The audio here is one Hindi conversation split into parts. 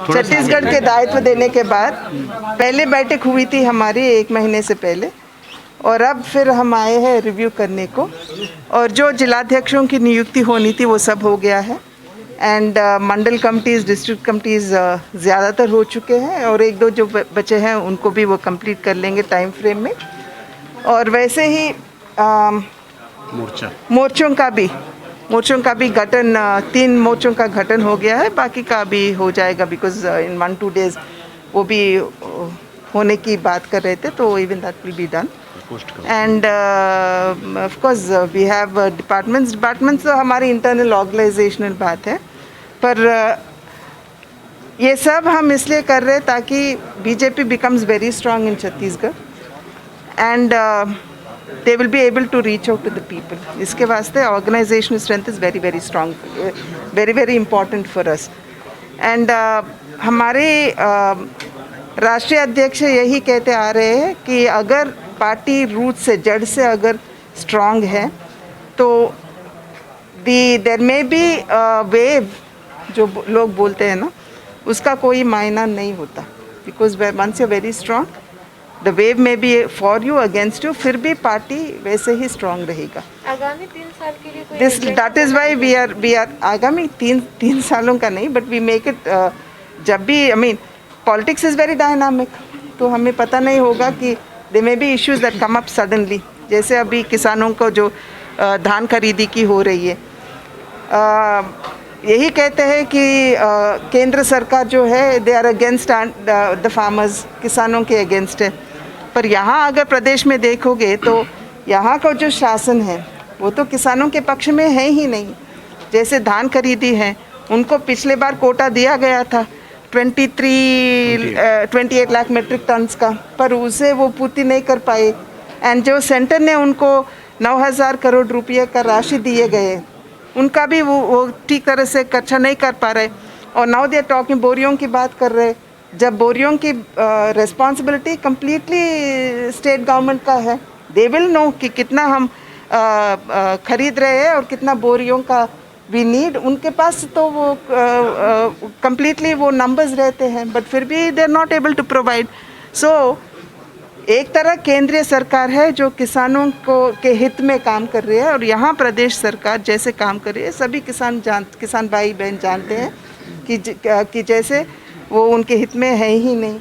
छत्तीसगढ़ के दायित्व देने के बाद पहले बैठक हुई थी हमारी 1 महीने से पहले, और अब फिर हम आए हैं रिव्यू करने को, और जो जिलाध्यक्षों की नियुक्ति होनी थी वो सब हो गया है। And Mandal committees, district committees ज़्यादातर हो चुके हैं, और 1-2 जो बचे हैं उनको भी वो कंप्लीट कर लेंगे टाइम फ्रेम में। और वैसे ही मोर्चों का भी गठन, 3 मोर्चों का गठन हो गया है, बाकी का भी हो जाएगा, बिकॉज इन 1-2 डेज वो भी होने की बात कर रहे थे, तो even that will be done. And of course we have departments तो हमारी इंटरनल ऑर्गेनाइजेशनल बात है, पर ये सब हम इसलिए कर रहे हैं ताकि BJP becomes very strong in Chhattisgarh, and they will be able to reach out to the people. इसके वास्ते organizational strength is very very strong, very very important for us. And हमारे राष्ट्रीय अध्यक्ष यही कहते आ रहे हैं कि अगर पार्टी रूट से, जड़ से अगर स्ट्रांग है तो देयर मे बी वेव जो लोग बोलते हैं ना, उसका कोई मायना नहीं होता, because once you very strong the wave में be for you against you, फिर भी पार्टी वैसे ही स्ट्रांग रहेगा। आगामी 3 साल के लिए this that is why we are आगामी 3 सालों का नहीं, बट वी मेक इट, जब भी I mean politics is very dynamic, तो हमें पता नहीं होगा कि they may be issues that come up suddenly, जैसे अभी किसानों को जो धान खरीदी की हो रही है, यही कहते हैं कि केंद्र सरकार जो है they are against the farmers, किसानों के अगेंस्ट है, पर यहाँ अगर प्रदेश में देखोगे तो यहाँ का जो शासन है वो तो किसानों के पक्ष में है ही नहीं। जैसे धान खरीदी है, उनको पिछले बार कोटा दिया गया था 28 लाख मेट्रिक टन्स का, पर उसे वो पूर्ति नहीं कर पाए, एंड जो सेंटर ने उनको 9,000 करोड़ रुपये का राशि दिए गए, उनका भी वो ठीक तरह से खर्चा नहीं कर पा रहे। और नाउ दे आर टॉकिंग, बोरियों की बात कर रहे, जब बोरियों की रिस्पॉन्सिबिलिटी कम्प्लीटली स्टेट गवर्नमेंट का है, दे विल नो कि कितना हम खरीद रहे हैं और कितना बोरियों का वी नीड। उनके पास तो वो कम्प्लीटली वो नंबर्स रहते हैं, बट फिर भी they are not able to provide. So एक तरह केंद्रीय सरकार है जो किसानों को के हित में काम कर रही है, और यहाँ प्रदेश सरकार जैसे काम कर रही है, सभी किसान भाई बहन जानते हैं कि जैसे वो उनके हित में है ही नहीं।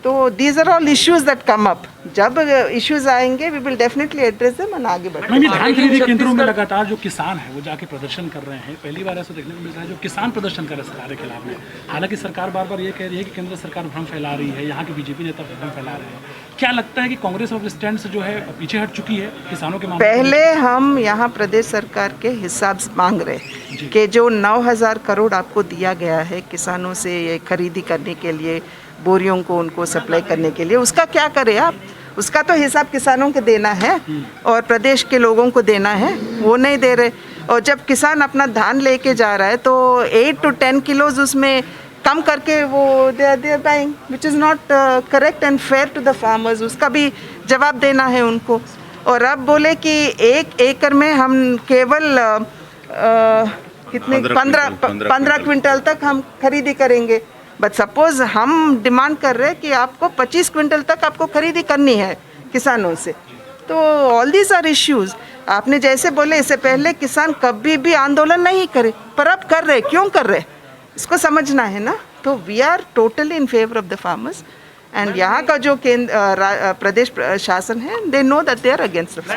तो these are all issues that come up, जब इश्यूज आएंगे we will definitely address them और आगे बढ़ेंगे। धान खरीदी केंद्रों में लगातार जो किसान है वो जाके प्रदर्शन कर रहे हैं, पहली बार ऐसा देखने को मिल रहा है जो किसान प्रदर्शन कर रहे हैं सरकार के खिलाफ में। हालांकि सरकार बार बार ये कह रही है कि केंद्र सरकार भ्रम फैला रही है, यहाँ के बीजेपी नेता भ्रम फैला रहे हैं। क्या लगता है कि कांग्रेस और स्टैंड से जो है पीछे हट चुकी है किसानों के मामले? पहले हम यहाँ प्रदेश सरकार के हिसाब मांग रहे कि जो 9,000 करोड़ आपको दिया गया है किसानों से ये खरीदी करने के लिए, बोरियों को उनको सप्लाई करने के लिए, उसका क्या करें आप? उसका तो हिसाब किसानों के देना है और प्रदेश के लोगों को देना है, वो नहीं दे रहे। और जब किसान अपना धान लेके जा रहा है तो 8 to 10 किलोज उसमें कम करके वो they are buying, which is not correct and fair to the farmers. उसका भी जवाब देना है उनको। और अब बोले कि 1 एकड़ में हम केवल कितने 15 क्विंटल तक हम खरीदी करेंगे, बट सपोज हम डिमांड कर रहे हैं कि आपको 25 क्विंटल तक आपको खरीदी करनी है किसानों से। तो ऑल दीज आर इश्यूज। आपने जैसे बोले इससे पहले किसान कभी भी आंदोलन नहीं करे, पर अब कर रहे, क्यों कर रहे, इसको समझना है ना। तो we are totally in favour of the farmers, and यहाँ का जो प्रदेश शासन है, they know that they are against the farmers.